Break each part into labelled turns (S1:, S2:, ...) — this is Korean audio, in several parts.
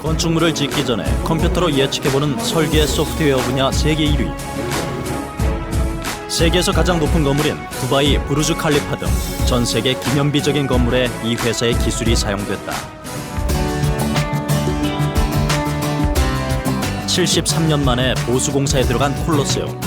S1: 건축물을 짓기 전에 컴퓨터로 예측해보는 설계 소프트웨어 분야 세계 1위. 세계에서 가장 높은 건물인 두바이 부르즈 칼리파 등 전 세계 기념비적인 건물에 이 회사의 기술이 사용됐다. 73년 만에 보수공사에 들어간 콜로세움.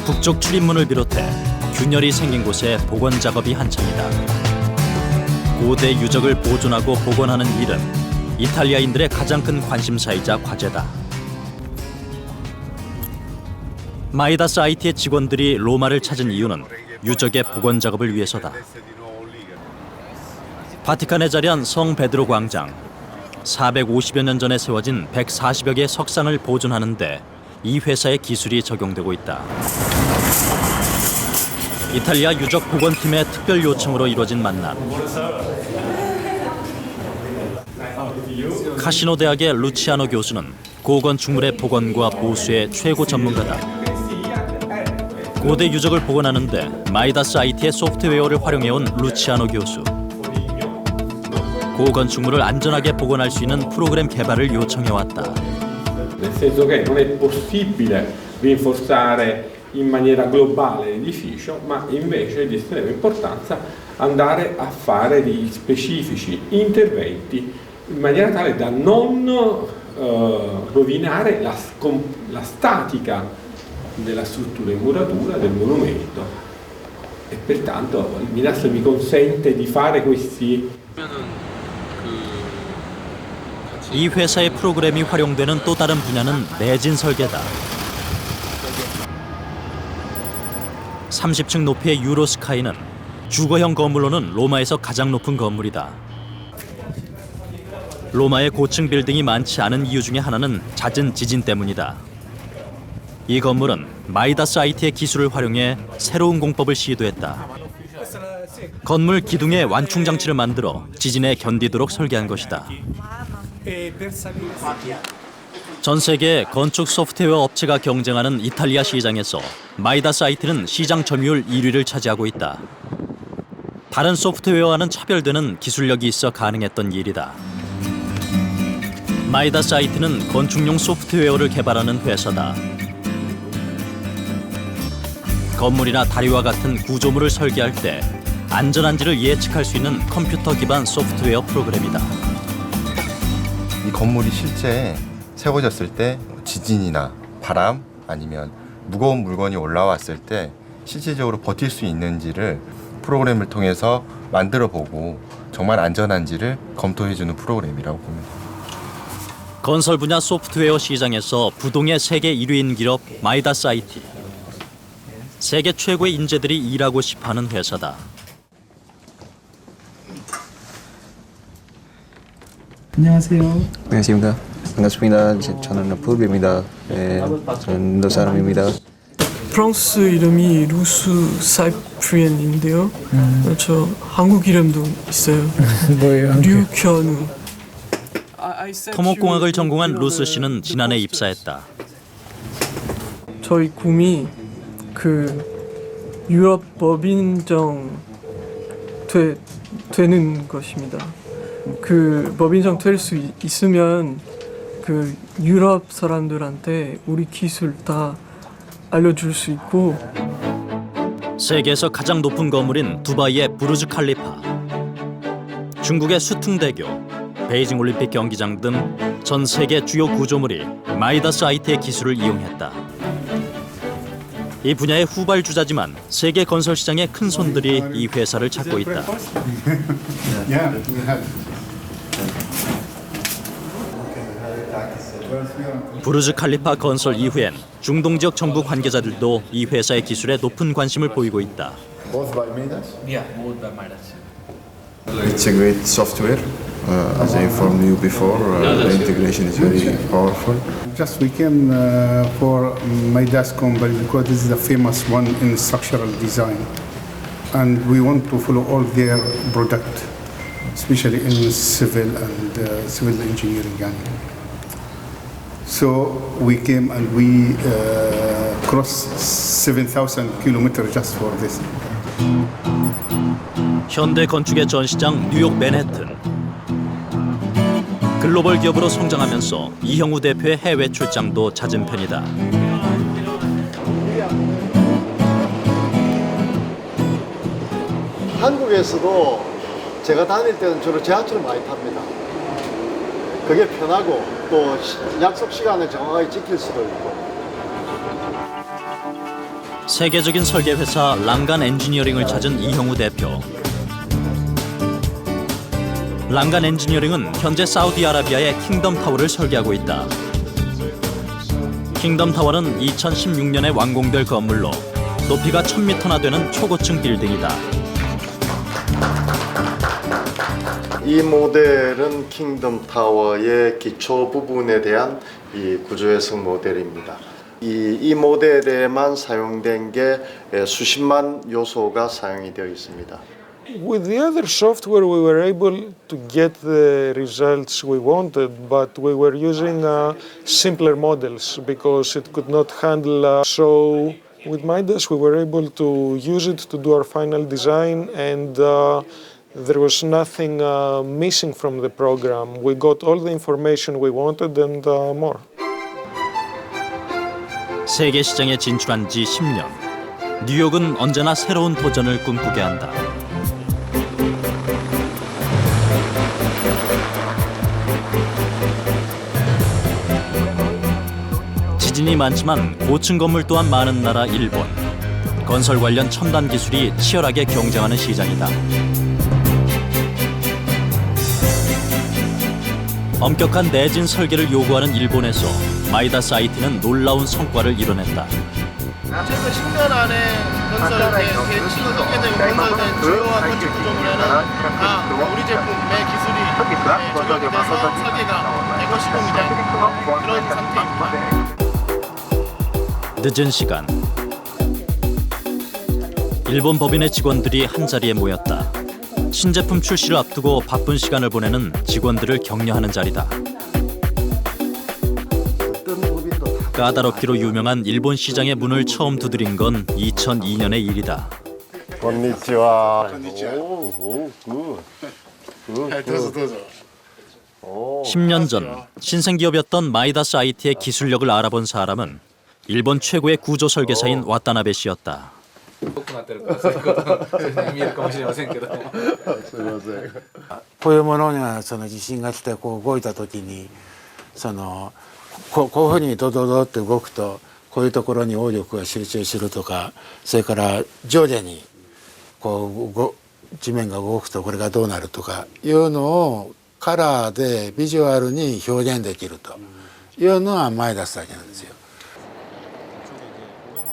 S1: 북쪽 출입문을 비롯해 균열이 생긴 곳에 복원 작업이 한창이다. 고대 유적을 보존하고 복원하는 일은 이탈리아인들의 가장 큰 관심사이자 과제다. 마이다스 IT의 직원들이 로마를 찾은 이유는 유적의 복원 작업을 위해서다. 바티칸에 자리한 성 베드로 광장. 450여 년 전에 세워진 140여 개의 석상을 보존하는데 이 회사의 기술이 적용되고 있다. 이탈리아 유적 복원팀의 특별 요청으로 이루어진 만남. 카시노 대학의 루치아노 교수는 고건축물의 복원과 보수의 최고 전문가다. 고대 유적을 복원하는데 마이다스 IT의 소프트웨어를 활용해온 루치아노 교수. 고건축물을 안전하게 복원할 수 있는 프로그램 개발을 요청해왔다.
S2: Nel senso che non è possibile rinforzare in maniera globale l'edificio, ma invece è di estrema importanza andare a fare degli specifici interventi in maniera tale da non rovinare la statica della struttura in muratura del monumento e pertanto il MINAS mi consente di fare questi.
S1: 이 회사의 프로그램이 활용되는 또 다른 분야는 내진 설계다. 30층 높이의 유로스카이는 주거형 건물로는 로마에서 가장 높은 건물이다. 로마의 고층 빌딩이 많지 않은 이유 중에 하나는 잦은 지진 때문이다. 이 건물은 마이다스 IT의 기술을 활용해 새로운 공법을 시도했다. 건물 기둥에 완충 장치를 만들어 지진에 견디도록 설계한 것이다. 전 세계 건축 소프트웨어 업체가 경쟁하는 이탈리아 시장에서 마이다스 IT는 시장 점유율 1위를 차지하고 있다. 다른 소프트웨어와는 차별되는 기술력이 있어 가능했던 일이다. 마이다스 IT는 건축용 소프트웨어를 개발하는 회사다. 건물이나 다리와 같은 구조물을 설계할 때 안전한지를 예측할 수 있는 컴퓨터 기반 소프트웨어 프로그램이다.
S3: 이 건물이 실제 세워졌을 때 지진이나 바람 아니면 무거운 물건이 올라왔을 때 실질적으로 버틸 수 있는지를 프로그램을 통해서 만들어 보고 정말 안전한지를 검토해주는 프로그램이라고 봅니다.
S1: 건설 분야 소프트웨어 시장에서 부동의 세계 1위인 기업 마이다스 IT. 세계 최고의 인재들이 일하고 싶어하는 회사다.
S4: 안녕하세요.
S5: 안녕하십니까. 반갑습니다. 저는 푸비입니다. 네, 저는 인도 사람입니다.
S4: 프랑스 이름이 루스 사이프리엔인데요. 저 한국 이름도 있어요.
S6: 뭐예요?
S4: 류현우.
S1: 토목공학을 전공한 루스 씨는 지난해 입사했다.
S4: 저희 꿈이 유럽 법인정 되는 것입니다. 법인정 될 수 있으면 유럽 사람들한테 우리 기술 다 알려줄 수 있고.
S1: 세계에서 가장 높은 건물인 두바이의 부르즈 칼리파, 중국의 수퉁대교, 베이징 올림픽 경기장 등 전 세계 주요 구조물이 마이다스 IT의 기술을 이용했다. 이 분야의 후발주자지만 세계 건설 시장의 큰 손들이 이 회사를 찾고 있다. 부르즈 칼리파 건설 이후엔 중동 지역 정부 관계자들도 이 회사의 기술에 높은 관심을 보이고 있다.
S7: It's a great software. As I informed you before, the integration is very powerful.
S6: Just we came for Midas company because this is the famous one in structural design, and we want to follow all their product, especially in civil and civil engineering. So we came and we crossed 7,000 kilometers just for this.
S1: 현대 건축의 전시장 뉴욕 맨해튼. 글로벌 기업으로 성장하면서 이형우 대표의 해외 출장도 잦은 편이다.
S8: 한국에서도 제가 다닐 때는 주로 지하철을 많이 탑니다. 그게 편하고 또 약속 시간을 정확하게 지킬 수도 있고.
S1: 세계적인 설계 회사 랑간 엔지니어링을 찾은 이형우 대표. 랑간 엔지니어링은 현재 사우디아라비아의 킹덤 타워를 설계하고 있다. 킹덤 타워는 2016년에 완공될 건물로 높이가 1000m나 되는 초고층 빌딩이다.
S8: 이 모델은 킹덤 타워의 기초 부분에 대한 이 구조해석 모델입니다. 이 모델에만 사용된 게 수십만 요소가 사용이 되어 있습니다.
S9: With the other software, we were able to get the results we wanted, but we were using simpler models because it could not handle. So with Midas, we were able to use it to do our final design, and there was nothing missing from the program. We got all the information we wanted and more.
S1: 세계 시장에 진출한 지 10년. 뉴욕은 언제나 새로운 도전을 꿈꾸게 한다. 지진이 많지만 고층 건물 또한 많은 나라 일본. 건설 관련 첨단 기술이 치열하게 경쟁하는 시장이다. 엄격한 내진 설계를 요구하는 일본에서 마이다스 IT는 놀라운 성과를 이뤄냈다.
S10: 최근 10년 안에 건설된 신속하게 건설된 주요한 건축 구조물에는 다 우리 제품의 기술이 적용이 돼서 설계가 150%이 된 그런 상태입니다.
S1: 늦은 시간. 일본 법인의 직원들이 한자리에 모였다. 신제품 출시를 앞두고 바쁜 시간을 보내는 직원들을 격려하는 자리다. 까다롭기로 유명한 일본 시장의 문을 처음 두드린 건 2002년의 일이다.
S8: 건니치와.
S1: 10년 전 신생기업이었던 마이다스 IT의 기술력을 알아본 사람은 일본 최고의 구조 설계사인 와타나베 씨였다.
S11: こういうものにはその地震が来てこう動いた時にこういうふうにドドドって動くとこういうところに応力が集中するとか、それから徐々にこう地面が動くとこれがどうなるとかいうのをカラーでビジュアルに表現できるというのはマイダスだけなんですよ。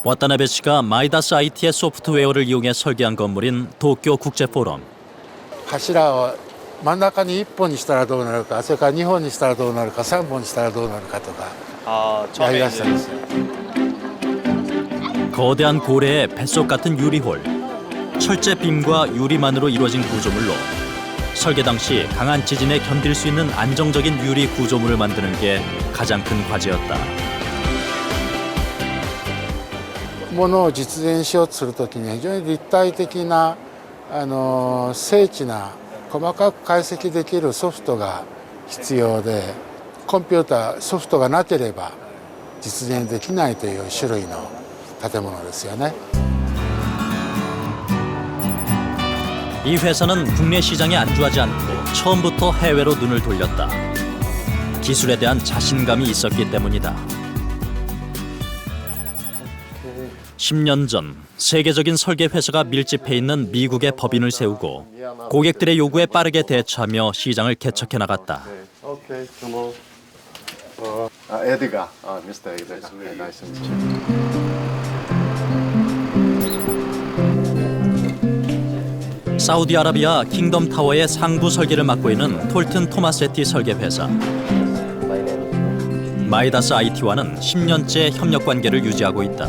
S1: 와타나베 씨가 마이다스 IT의 소프트웨어를 이용해 설계한 건물인 도쿄 국제 포럼.
S11: 柱を真ん中に1本にしたらどうなるか、それから2本にしたらどうなるか、3本にしたらどうなるかとかやりだしたんですよ。
S1: 거대한 고래의 뱃속 같은 유리홀. 철제 빔과 유리만으로 이루어진 구조물로 설계 당시 강한 지진에 견딜 수 있는 안정적인 유리 구조물을 만드는 게 가장 큰 과제였다.
S11: ものを実現しようとするときには非常に立体的な精緻な細かく解析できるソフトが必要で、コンピューターソフトがなければ実現できないという種類の建物ですよね。
S1: 이 회사는 국내 시장에 안주하지 않고 처음부터 해외로 눈을 돌렸다. 기술에 대한 자신감이 있었기 때문이다. 10년 전 세계적인 설계 회사가 밀집해 있는 미국의 법인을 세우고 고객들의 요구에 빠르게 대처하며 시장을 개척해 나갔다.
S8: 에드가, 미스터 에드가. 나이스 미츠.
S1: 사우디아라비아 킹덤 타워의 상부 설계를 맡고 있는 톨튼 토마세티 설계 회사. 마이다스 IT와는 10년째 협력 관계를 유지하고 있다.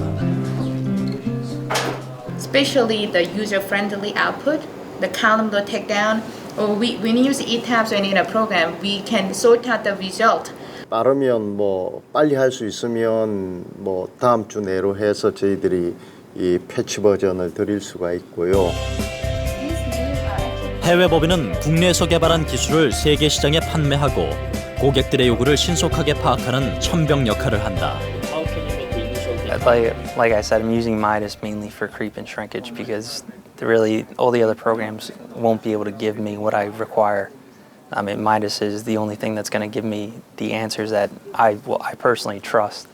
S12: Especially the user-friendly output, the column door takedown. When you use ETABS or in a program, we can sort out the result.
S8: 빠르면 뭐 빨리 할 수 있으면 뭐 다음 주 내로 해서 저희들이 이 패치 버전을 드릴 수가 있고요.
S1: 해외 법인은 국내에서 개발한 기술을 세계 시장에 판매하고 고객들의 요구를 신속하게 파악하는 천병 역할을 한다.
S13: Like I said, I'm using Midas mainly for creep and shrinkage because really all the other programs won't be able to give me what I require. I mean, Midas is the only thing that's going to give me the answers that I personally trust.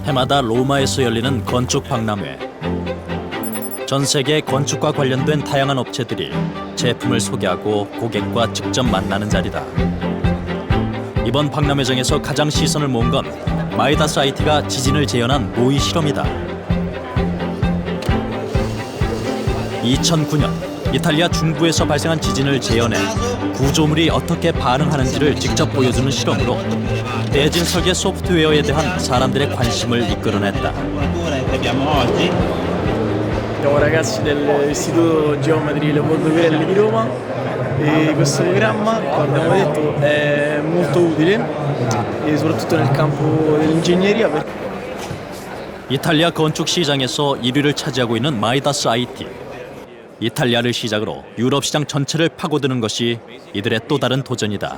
S1: 해마다 로마에서 열리는 건축 박람회. 전 세계 건축과 관련된 다양한 업체들이 제품을 소개하고 고객과 직접 만나는 자리다. 이번 박람회장에서 가장 시선을 모은 건 마이다스 IT가 지진을 재현한 모의 실험이다. 2009년 이탈리아 중부에서 발생한 지진을 재현해 구조물이 어떻게 반응하는지를 직접 보여주는 실험으로 대진 설계 소프트웨어에 대한 사람들의 관심을 이끌어냈다.
S4: Siamo ragazzi dell'Istituto Geometri Leopoldo Pirelli di Roma e questo programma, come abbiamo detto, è molto utile e soprattutto nel campo dell'ingegneria.
S1: 이탈리아 건축 시장에서 1위를 차지하고 있는 마이다스 IT. 이탈리아를 시작으로 유럽 시장 전체를 파고드는 것이 이들의 또 다른 도전이다.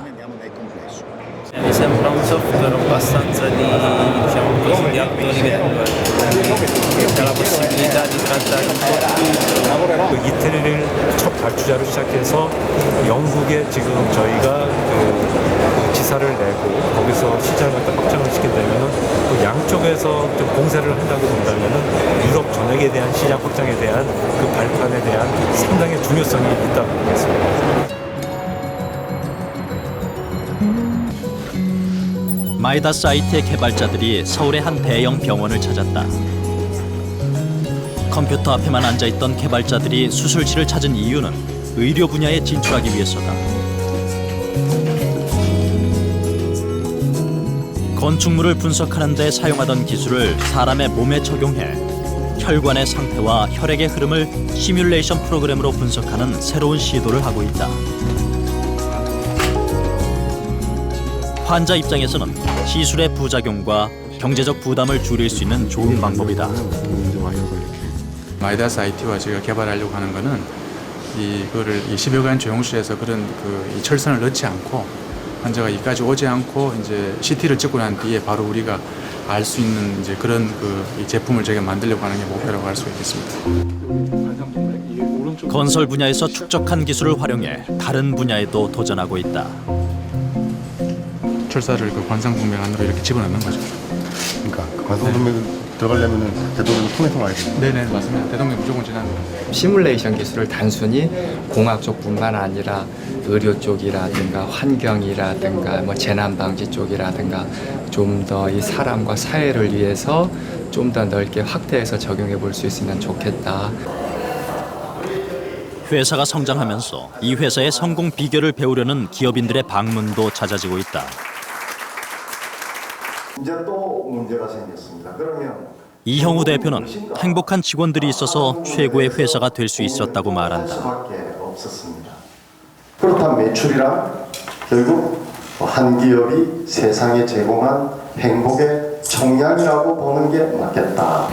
S14: Mi sembra un software abbastanza di alto livello, che ha la possibilità di trattare un po' tutto.
S15: 이태리를 첫 발주자로 시작해서 영국에 지금 저희가 지사를 내고 거기서 시장을 확장을 시킨다면 또 양쪽에서 좀 공세를 한다고 본다면 유럽 전역에 대한 시장 확장에 대한 그 발판에 대한 상당히 중요성이 있다고 보겠습니다.
S1: 마이다스 IT의 개발자들이 서울의 한 대형 병원을 찾았다. 컴퓨터 앞에만 앉아있던 개발자들이 수술실을 찾은 이유는 의료 분야에 진출하기 위해서다. 건축물을 분석하는 데 사용하던 기술을 사람의 몸에 적용해 혈관의 상태와 혈액의 흐름을 시뮬레이션 프로그램으로 분석하는 새로운 시도를 하고 있다. 환자 입장에서는 시술의 부작용과 경제적 부담을 줄일 수 있는 좋은 방법이다.
S16: 마이다스 IT와 저희가 개발하려고 하는 거는 이거를 10여간 조영실에서 그런 이 철선을 넣지 않고 환자가 이까지 오지 않고 이제 CT를 찍고 난 뒤에 바로 우리가 알 수 있는 이제 그런 이 제품을 저희가 만들려고 하는 게 목표라고 할 수 있겠습니다.
S1: 건설 분야에서 축적한 기술을 활용해 다른 분야에도 도전하고 있다.
S16: 철사를 관상동맥 안으로 이렇게 집어넣는 거죠.
S3: 그러니까 관상동맥 들어가려면 대동맥을 통해서 와야 돼요.
S16: 네네 맞습니다. 대동맥 무조건 지나는 거예요.
S17: 시뮬레이션 기술을 단순히 공학 쪽뿐만 아니라 의료 쪽이라든가 환경이라든가 재난 방지 쪽이라든가 좀 더 이 사람과 사회를 위해서 좀 더 넓게 확대해서 적용해 볼 수 있으면 좋겠다.
S1: 회사가 성장하면서 이 회사의 성공 비결을 배우려는 기업인들의 방문도 잦아지고 있다.
S8: 이제 또 문제가 생겼습니다. 그러면
S1: 이형우 대표는 행복한 직원들이 있어서 최고의 회사가 될 수 있었다고 말한다.
S8: 수밖에 없었습니다. 그렇다면 매출이란 결국 한 기업이 세상에 제공한 행복의 총량이라고 보는 게 맞겠다.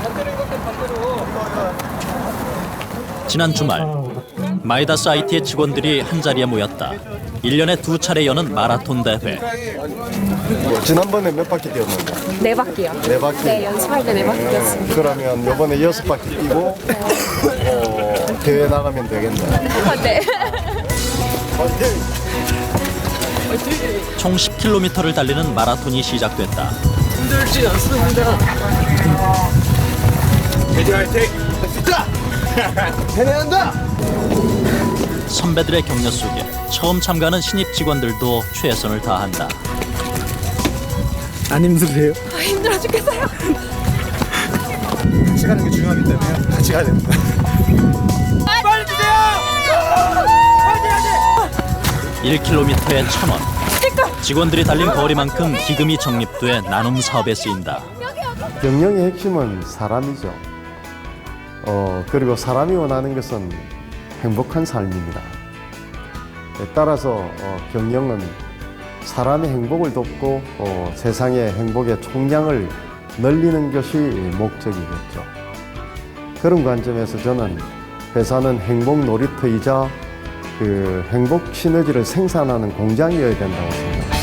S1: 지난 주말 마이다스 IT의 직원들이 한자리에 모였다. 1년에 2차례 여는 마라톤 대회.
S8: 지난번에 몇 바퀴 뛰었는데?
S18: 4바퀴요.
S8: 4바퀴?
S18: 네, 연습할 때 4바퀴 뛰었습니다.
S8: 그러면 이번에 6바퀴 뛰고 대회 나가면 되겠네.
S18: 네.
S1: 총 10km를 달리는 마라톤이 시작됐다.
S4: 힘들지 않습니다.
S10: 대전 화이팅! 해내한다!
S1: 선배들의 격려 속에 처음 참가하는 신입 직원들도 최선을 다한다.
S4: 안 힘드세요?
S18: 힘들어 죽겠어요.
S10: 같이 가는 게 중요하기 때문에 같이 가야 됩니다. 빨리 주세요!
S1: 1km에 1,000원. 직원들이 달린 거리만큼 기금이 적립돼 나눔 사업에 쓰인다.
S8: 경영의 핵심은 사람이죠. 그리고 사람이 원하는 것은 행복한 삶입니다. 따라서 경영은 사람의 행복을 돕고 세상의 행복의 총량을 늘리는 것이 목적이겠죠. 그런 관점에서 저는 회사는 행복 놀이터이자 그 행복 시너지를 생산하는 공장이어야 된다고 생각합니다.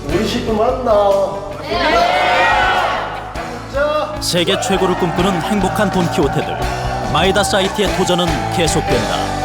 S8: 우리 식구 맞나?
S1: 세계 최고를 꿈꾸는 행복한 돈키호테들. 마이다스 IT의 도전은 계속된다.